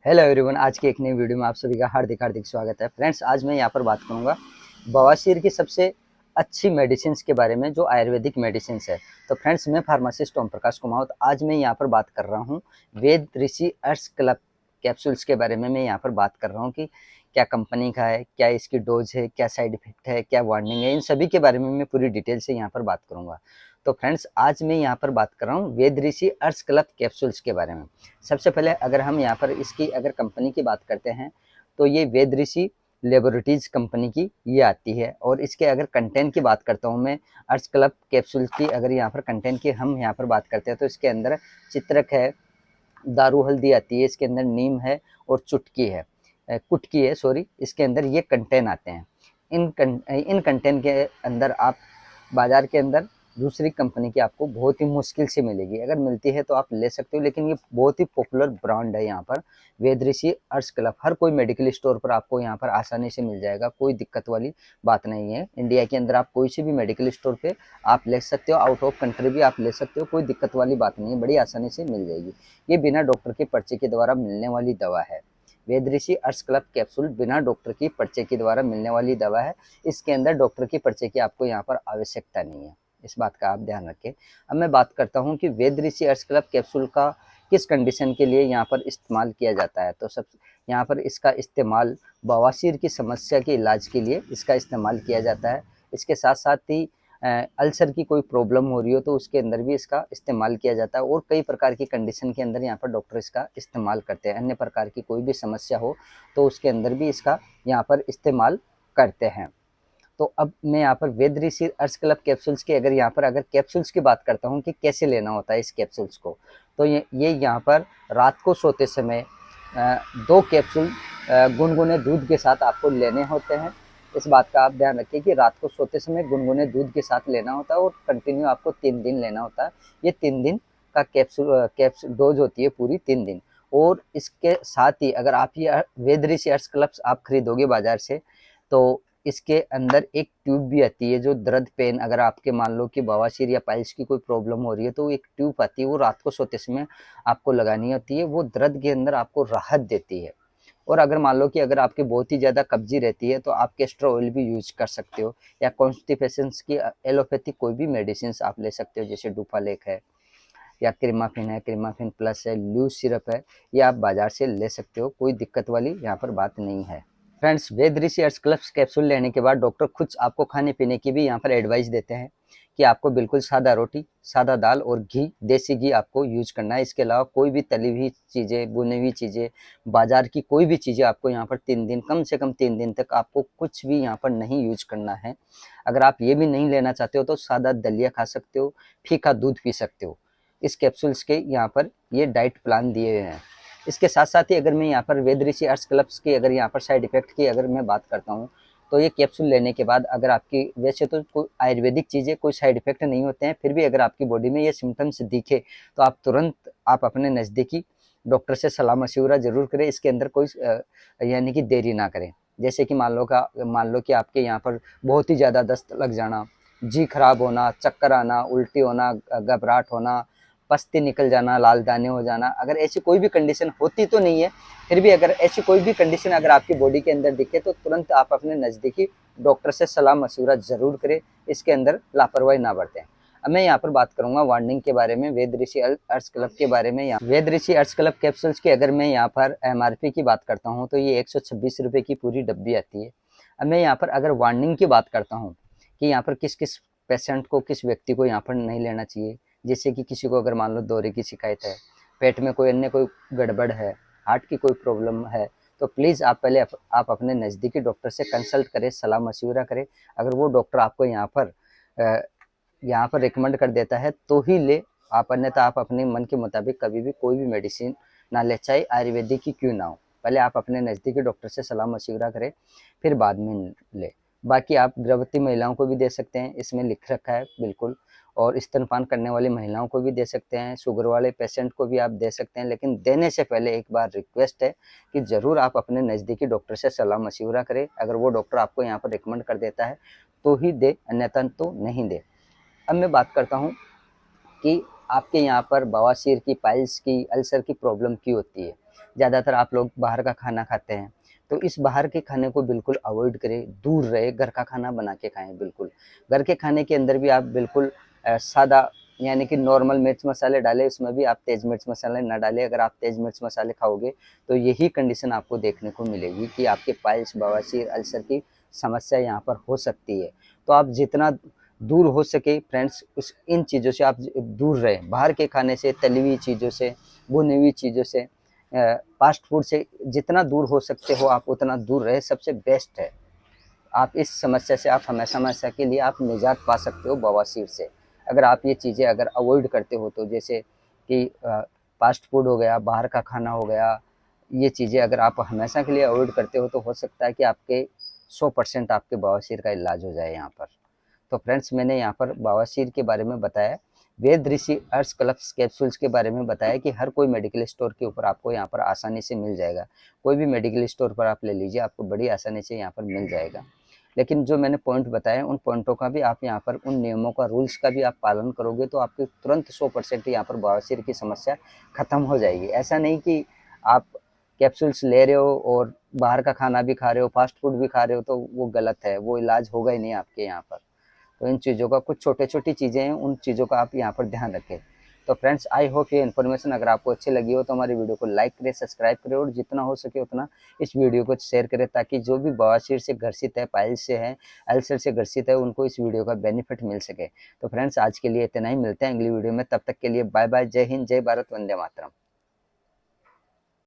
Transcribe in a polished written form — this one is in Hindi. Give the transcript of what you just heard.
हेलो एवरीवन, आज की एक नई वीडियो में आप सभी का हार्दिक हार्दिक स्वागत है। फ्रेंड्स, आज मैं यहाँ पर बात करूँगा बवासीर की सबसे अच्छी मेडिसिन के बारे में, जो आयुर्वेदिक मेडिसिन है। तो फ्रेंड्स, मैं फार्मासिस्ट ओम प्रकाश कुमावत आज मैं यहाँ पर बात कर रहा हूँ वेद ऋषि अर्स क्लब कैप्सूल्स के बारे में। मैं यहाँ पर बात कर रहा हूँ कि क्या कंपनी का है, क्या इसकी डोज है, क्या साइड इफेक्ट है, क्या वार्निंग है, इन सभी के बारे में मैं पूरी डिटेल से यहाँ पर बात करूँगा। तो फ्रेंड्स, आज मैं यहाँ पर बात कर रहा हूँ वेद ऋषि अर्स क्लब कैप्सूल्स के बारे में। सबसे पहले अगर हम यहाँ पर इसकी अगर कंपनी की बात करते हैं तो ये वेद ऋषि लेबोरेटरीज कंपनी की ये आती है। और इसके अगर कंटेंट की बात करता हूँ मैं, अर्स क्लब कैप्सूल की अगर यहाँ पर कंटेंट की हम यहाँ पर बात करते हैं तो इसके अंदर चित्रक है, दारू हल्दी आती है, इसके अंदर नीम है और चुटकी है, कुटकी है सॉरी, इसके अंदर ये कंटेंट आते हैं। इन कंटेंट के अंदर आप बाज़ार के अंदर दूसरी कंपनी की आपको बहुत ही मुश्किल से मिलेगी। अगर मिलती है तो आप ले सकते हो, लेकिन ये बहुत ही पॉपुलर ब्रांड है यहाँ पर वेद ऋषि अर्स क्लब। हर कोई मेडिकल स्टोर पर आपको यहाँ पर आसानी से मिल जाएगा, कोई दिक्कत वाली बात नहीं है। इंडिया के अंदर आप कोई से भी मेडिकल स्टोर पे आप ले सकते हो, आउट ऑफ कंट्री भी आप ले सकते हो, कोई दिक्कत वाली बात नहीं है, बड़ी आसानी से मिल जाएगी। ये बिना डॉक्टर के पर्चे के द्वारा मिलने वाली दवा है। वेद ऋषि अर्स क्लब कैप्सूल बिना डॉक्टर की पर्चे के द्वारा मिलने वाली दवा है। इसके अंदर डॉक्टर की पर्चे की आपको यहाँ पर आवश्यकता नहीं है, इस बात का आप ध्यान रखें। अब मैं बात करता हूँ कि वेद ऋषि अर्स क्लब कैप्सूल का किस कंडीशन के लिए यहाँ पर इस्तेमाल किया जाता है। तो सब यहाँ पर इसका इस्तेमाल बवासीर की समस्या के इलाज के लिए इसका इस्तेमाल किया जाता है। इसके साथ साथ ही अल्सर की कोई प्रॉब्लम हो रही हो तो उसके अंदर भी इसका इस्तेमाल किया जाता है। और कई प्रकार की कंडीशन के अंदर यहाँ पर डॉक्टर इसका इस्तेमाल करते हैं। अन्य प्रकार की कोई भी समस्या हो तो उसके अंदर भी इसका यहाँ पर इस्तेमाल करते हैं। तो अब मैं यहाँ पर वेद ऋषि अर्स क्लब कैप्सूल्स की अगर कैप्सूल्स की बात करता हूँ कि कैसे लेना होता है इस कैप्सूल्स को, तो ये यहाँ पर रात को सोते समय 2 कैप्सूल गुनगुने दूध के साथ आपको लेने होते हैं। इस बात का आप ध्यान रखिए कि रात को सोते समय गुनगुने दूध के साथ लेना होता है और कंटिन्यू आपको 3 दिन लेना होता है। ये 3 दिन का कैप्सूल डोज होती है, पूरी 3 दिन। और इसके साथ ही अगर आप ये वेद ऋषि अर्स क्लब्स आप खरीदोगे बाजार से, तो इसके अंदर एक ट्यूब भी आती है जो दर्द पेन, अगर आपके मान लो कि बवासीर या पाइल्स की कोई प्रॉब्लम हो रही है तो एक ट्यूब आती है, वो रात को सोते समय आपको लगानी होती है। वो दर्द के अंदर आपको राहत देती है। और अगर मान लो कि अगर आपकी बहुत ही ज़्यादा कब्जी रहती है तो आप कैस्टर ऑयल भी यूज कर सकते हो, या कॉन्स्टिपेशन की एलोपैथिक कोई भी मेडिसिन आप ले सकते हो, जैसे डुफालेक है या क्रीमाफिन है, क्रीमाफिन प्लस है, लूज सिरप है, ये आप बाजार से ले सकते हो, कोई दिक्कत वाली यहाँ पर बात नहीं है। फ्रेंड्स, वेद ऋषि अर्स क्लब्स कैप्सूल लेने के बाद डॉक्टर खुद आपको खाने पीने की भी यहाँ पर एडवाइस देते हैं कि आपको बिल्कुल सादा रोटी, सादा दाल और घी, देसी घी आपको यूज करना है। इसके अलावा कोई भी तली हुई चीज़ें, भुनी हुई चीज़ें, बाजार की कोई भी चीज़ें आपको यहाँ पर 3 दिन, कम से कम 3 दिन तक आपको कुछ भी यहाँ पर नहीं यूज करना है। अगर आप ये भी नहीं लेना चाहते हो तो सादा दलिया खा सकते हो, फीका दूध पी सकते हो। इस कैप्सूल्स के यहाँ पर ये डाइट प्लान दिए हुए हैं। इसके साथ साथ ही अगर मैं यहाँ पर वेद ऋषि अर्स क्लब्स की अगर यहाँ पर साइड इफेक्ट की अगर मैं बात करता हूँ, तो ये कैप्सूल लेने के बाद अगर आपकी, वैसे तो कोई आयुर्वेदिक चीज़ें कोई साइड इफेक्ट नहीं होते हैं, फिर भी अगर आपकी बॉडी में ये सिम्टम्स दिखे तो आप तुरंत आप अपने नज़दीकी डॉक्टर से सलाह मशवरा जरूर करें। इसके अंदर कोई यानी कि देरी ना करें। जैसे कि मान लो कि आपके यहाँ पर बहुत ही ज़्यादा दस्त लग जाना, जी खराब होना, चक्कर आना, उल्टी होना, घबराहट होना, पस्ती निकल जाना, लाल दाने हो जाना, अगर ऐसी कोई भी कंडीशन होती तो नहीं है, फिर भी अगर ऐसी कोई भी कंडीशन अगर आपकी बॉडी के अंदर दिखे तो तुरंत आप अपने नज़दीकी डॉक्टर से सलाह मशवरा जरूर करें। इसके अंदर लापरवाही ना बरतें। अब मैं यहाँ पर बात करूंगा वार्निंग के बारे में, वेद ऋषि अर्स क्लब के बारे में। यहाँ वेद ऋषि अर्स क्लब कैप्सूल्स की अगर मैं यहाँ पर एमआरपी की बात करता हूँ तो ये 126 रुपये की पूरी डब्बी आती है। अब मैं यहाँ पर अगर वार्निंग की बात करता हूँ कि यहाँ पर किस किस पेशेंट को, किस व्यक्ति को यहाँ पर नहीं लेना चाहिए, जैसे कि किसी को अगर मान लो दौरे की शिकायत है, पेट में कोई अन्य कोई गड़बड़ है, हार्ट की कोई प्रॉब्लम है, तो प्लीज़ आप पहले आप अपने नज़दीकी डॉक्टर से कंसल्ट करें, सलाह मशवरा करें। अगर वो डॉक्टर आपको यहाँ पर रिकमेंड कर देता है तो ही ले आप, अन्यथा आप अपने मन के मुताबिक कभी भी कोई भी मेडिसिन ना ले, चाहे आयुर्वेदिक ही क्यों ना हो। पहले आप अपने नज़दीकी डॉक्टर से सलाह मशवरा करें, फिर बाद में ले। बाकी आप गर्भवती महिलाओं को भी दे सकते हैं, इसमें लिख रखा है बिल्कुल, और स्तनपान करने वाली महिलाओं को भी दे सकते हैं, शुगर वाले पेशेंट को भी आप दे सकते हैं। लेकिन देने से पहले एक बार रिक्वेस्ट है कि ज़रूर आप अपने नज़दीकी डॉक्टर से सलाह मशवरा करें। अगर वो डॉक्टर आपको यहाँ पर रिकमेंड कर देता है तो ही दे, अन्यथा तो नहीं दे। अब मैं बात करता हूँ कि आपके यहाँ पर बवासीर की, पाइल्स की, अल्सर की प्रॉब्लम क्यों होती है? ज़्यादातर आप लोग बाहर का खाना खाते हैं, तो इस बाहर के खाने को बिल्कुल अवॉइड करें, दूर रहे, घर का खाना बना के खाएँ बिल्कुल। घर के खाने के अंदर भी आप बिल्कुल सादा यानी कि नॉर्मल मिर्च मसाले डालें, उसमें भी आप तेज़ मिर्च मसाले ना डालें। अगर आप तेज़ मिर्च मसाले खाओगे तो यही कंडीशन आपको देखने को मिलेगी कि आपके पाइल्स, बवासीर, अल्सर की समस्या यहाँ पर हो सकती है। तो आप जितना दूर हो सके फ्रेंड्स उस इन चीज़ों से आप दूर रहें, बाहर के खाने से, तली हुई चीज़ों से, भुनी हुई चीज़ों से, फास्ट फूड से जितना दूर हो सकते हो आप उतना दूर रहे, सबसे बेस्ट है। आप इस समस्या से आप हमेशा हमेशा के लिए आप निजात पा सकते हो बवासीर से। अगर आप ये चीज़ें अगर अवॉइड करते हो तो, जैसे कि फास्ट फूड हो गया, बाहर का खाना हो गया, ये चीज़ें अगर आप हमेशा के लिए अवॉइड करते हो तो हो सकता है कि आपके 100% आपके बवासीर का इलाज हो जाए यहाँ पर। तो फ्रेंड्स मैंने यहाँ पर बवासीर के बारे में बताया, वेद ऋषि अर्श क्लप्स कैप्सूल्स के बारे में बताया कि हर कोई मेडिकल स्टोर के ऊपर आपको यहाँ पर आसानी से मिल जाएगा। कोई भी मेडिकल स्टोर पर आप ले लीजिए, आपको बड़ी आसानी से यहाँ पर मिल जाएगा। लेकिन जो मैंने पॉइंट बताए उन पॉइंटों का भी आप यहाँ पर, उन नियमों का, रूल्स का भी आप पालन करोगे तो आपकी तुरंत 100% यहाँ पर बवासीर की समस्या खत्म हो जाएगी। ऐसा नहीं कि आप कैप्सूल्स ले रहे हो और बाहर का खाना भी खा रहे हो, फास्ट फूड भी खा रहे हो, तो वो गलत है, वो इलाज होगा ही नहीं आपके यहाँ पर। तो इन चीज़ों का, कुछ छोटे छोटी चीज़ें हैं, उन चीज़ों का आप यहाँ पर ध्यान रखें। तो फ्रेंड्स आई होप ये इन्फॉर्मेशन अगर आपको अच्छी लगी हो तो हमारी वीडियो को लाइक करें, सब्सक्राइब करें और जितना हो सके उतना इस वीडियो को शेयर करें, ताकि जो भी बवासीर से ग्रसित है, पाइल्स से है, अल्सर से ग्रसित है, उनको इस वीडियो का बेनिफिट मिल सके। तो फ्रेंड्स आज के लिए इतना ही, मिलते हैं अगली वीडियो में, तब तक के लिए बाय बाय, जय हिंद, जय भारत, वंदे मातरम।